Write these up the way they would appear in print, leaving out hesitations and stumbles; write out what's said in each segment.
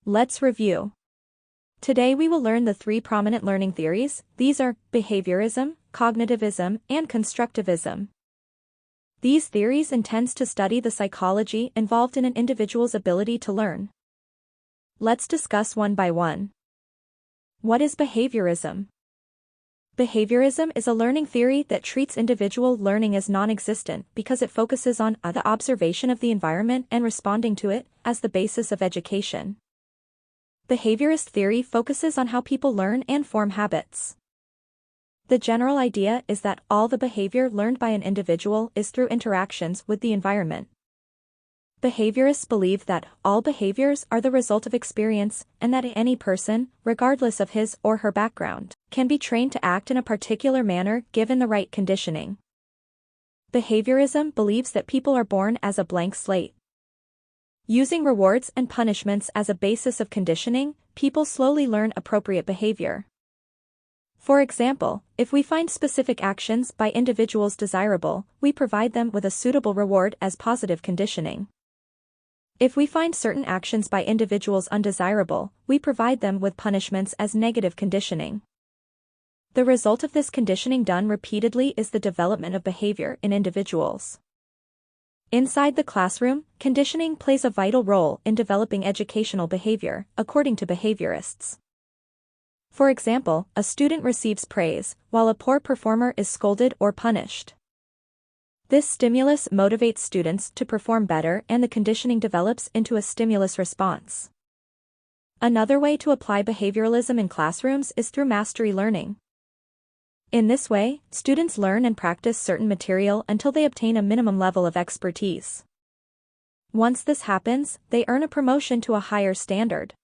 Let's review. Today we will learn the three prominent learning theories. These are Behaviorism, Cognitivism, and Constructivism. These theories intend to study the psychology involved in an individual's ability to learn. Let's discuss one by one. What is behaviorism? Behaviorism is a learning theory that treats individual learning as non-existent because it focuses on the observation of the environment and responding to it as the basis of education. Behaviorist theory focuses on how people learn and form habits. The general idea is that all the behavior learned by an individual is through interactions with the environment. Behaviorists believe that all behaviors are the result of experience and that any person, regardless of his or her background, can be trained to act in a particular manner given the right conditioning. Behaviorism believes that people are born as a blank slate. Using rewards and punishments as a basis of conditioning, people slowly learn appropriate behavior. For example, if we find specific actions by individuals desirable, we provide them with a suitable reward as positive conditioning. If we find certain actions by individuals undesirable, we provide them with punishments as negative conditioning. The result of this conditioning done repeatedly is the development of behavior in individuals. Inside the classroom, conditioning plays a vital role in developing educational behavior, according to behaviorists. For example, a student receives praise, while a poor performer is scolded or punished. This stimulus motivates students to perform better and the conditioning develops into a stimulus response. Another way to apply behavioralism in classrooms is through mastery learning. In this way, students learn and practice certain material until they obtain a minimum level of expertise. Once this happens, they earn a promotion to a higher standard.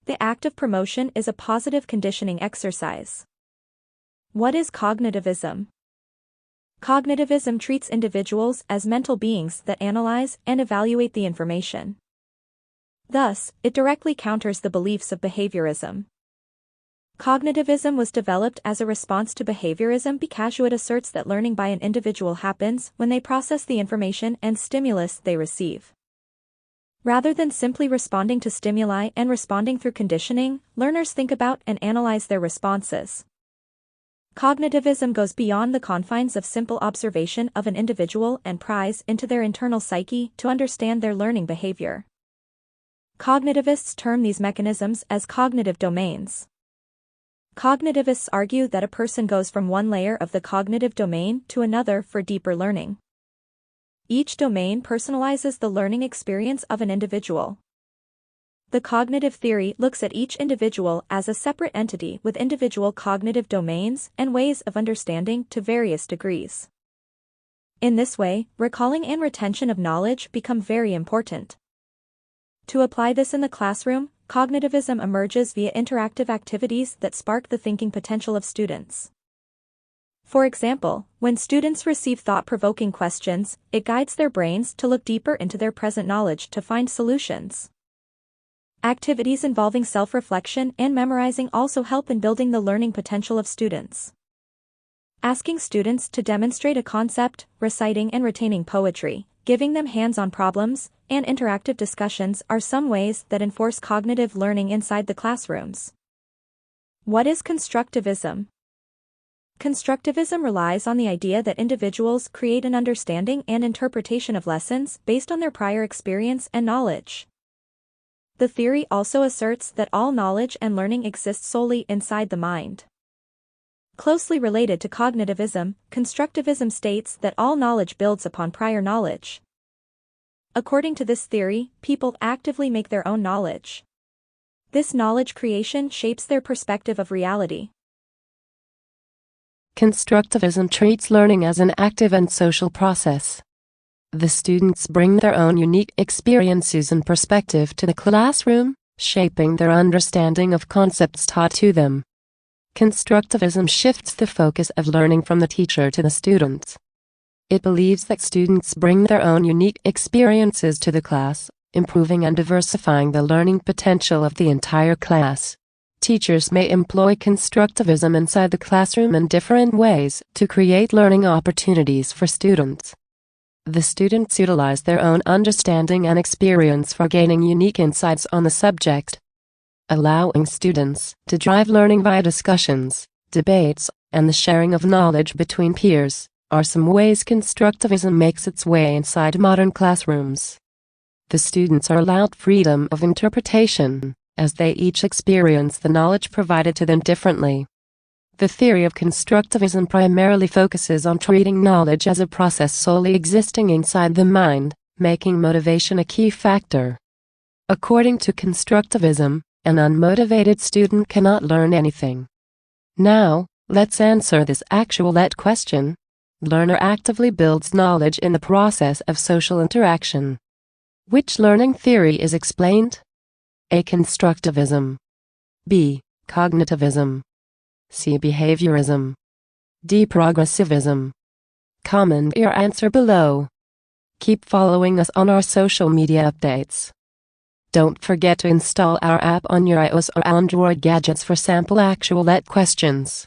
The act of promotion is a positive conditioning exercise. What is cognitivism? Cognitivism treats individuals as mental beings that analyze and evaluate the information. Thus, it directly counters the beliefs of behaviorism. Cognitivism was developed as a response to behaviorism because it asserts that learning by an individual happens when they process the information and stimulus they receive. Rather than simply responding to stimuli and responding through conditioning, learners think about and analyze their responses. Cognitivism goes beyond the confines of simple observation of an individual and pries into their internal psyche to understand their learning behavior. Cognitivists term these mechanisms as cognitive domains. Cognitivists argue that a person goes from one layer of the cognitive domain to another for deeper learning. Each domain personalizes the learning experience of an individual. The cognitive theory looks at each individual as a separate entity with individual cognitive domains and ways of understanding to various degrees. In this way, recalling and retention of knowledge become very important. To apply this in the classroom, cognitivism emerges via interactive activities that spark the thinking potential of students. For example, when students receive thought-provoking questions, it guides their brains to look deeper into their present knowledge to find solutions. Activities involving self-reflection and memorizing also help in building the learning potential of students. Asking students to demonstrate a concept, reciting and retaining poetry, giving them hands-on problems, and interactive discussions are some ways that enforce cognitive learning inside the classrooms. What is Constructivism? Constructivism relies on the idea that individuals create an understanding and interpretation of lessons based on their prior experience and knowledge. The theory also asserts that all knowledge and learning exist solely inside the mind. Closely related to cognitivism, constructivism states that all knowledge builds upon prior knowledge. According to this theory, people actively make their own knowledge. This knowledge creation shapes their perspective of reality. Constructivism treats learning as an active and social process. The students bring their own unique experiences and perspective to the classroom, shaping their understanding of concepts taught to them. Constructivism shifts the focus of learning from the teacher to the students. It believes that students bring their own unique experiences to the class, improving and diversifying the learning potential of the entire class. Teachers may employ constructivism inside the classroom in different ways to create learning opportunities for students. The students utilize their own understanding and experience for gaining unique insights on the subject. Allowing students to drive learning via discussions, debates, and the sharing of knowledge between peers are some ways Constructivism makes its way inside modern classrooms. The students are allowed freedom of interpretation, as they each experience the knowledge provided to them differently. The theory of Constructivism primarily focuses on treating knowledge as a process solely existing inside the mind, making motivation a key factor. According to Constructivism, an unmotivated student cannot learn anything. Now, let's answer this actual let question. Learner actively builds knowledge in the process of social interaction. Which learning theory is explained? A. Constructivism. B. Cognitivism. C. Behaviorism. D. Progressivism. Comment your answer below. Keep following us on our social media updates. Don't forget to install our app on your iOS or Android gadgets for sample actual let questions.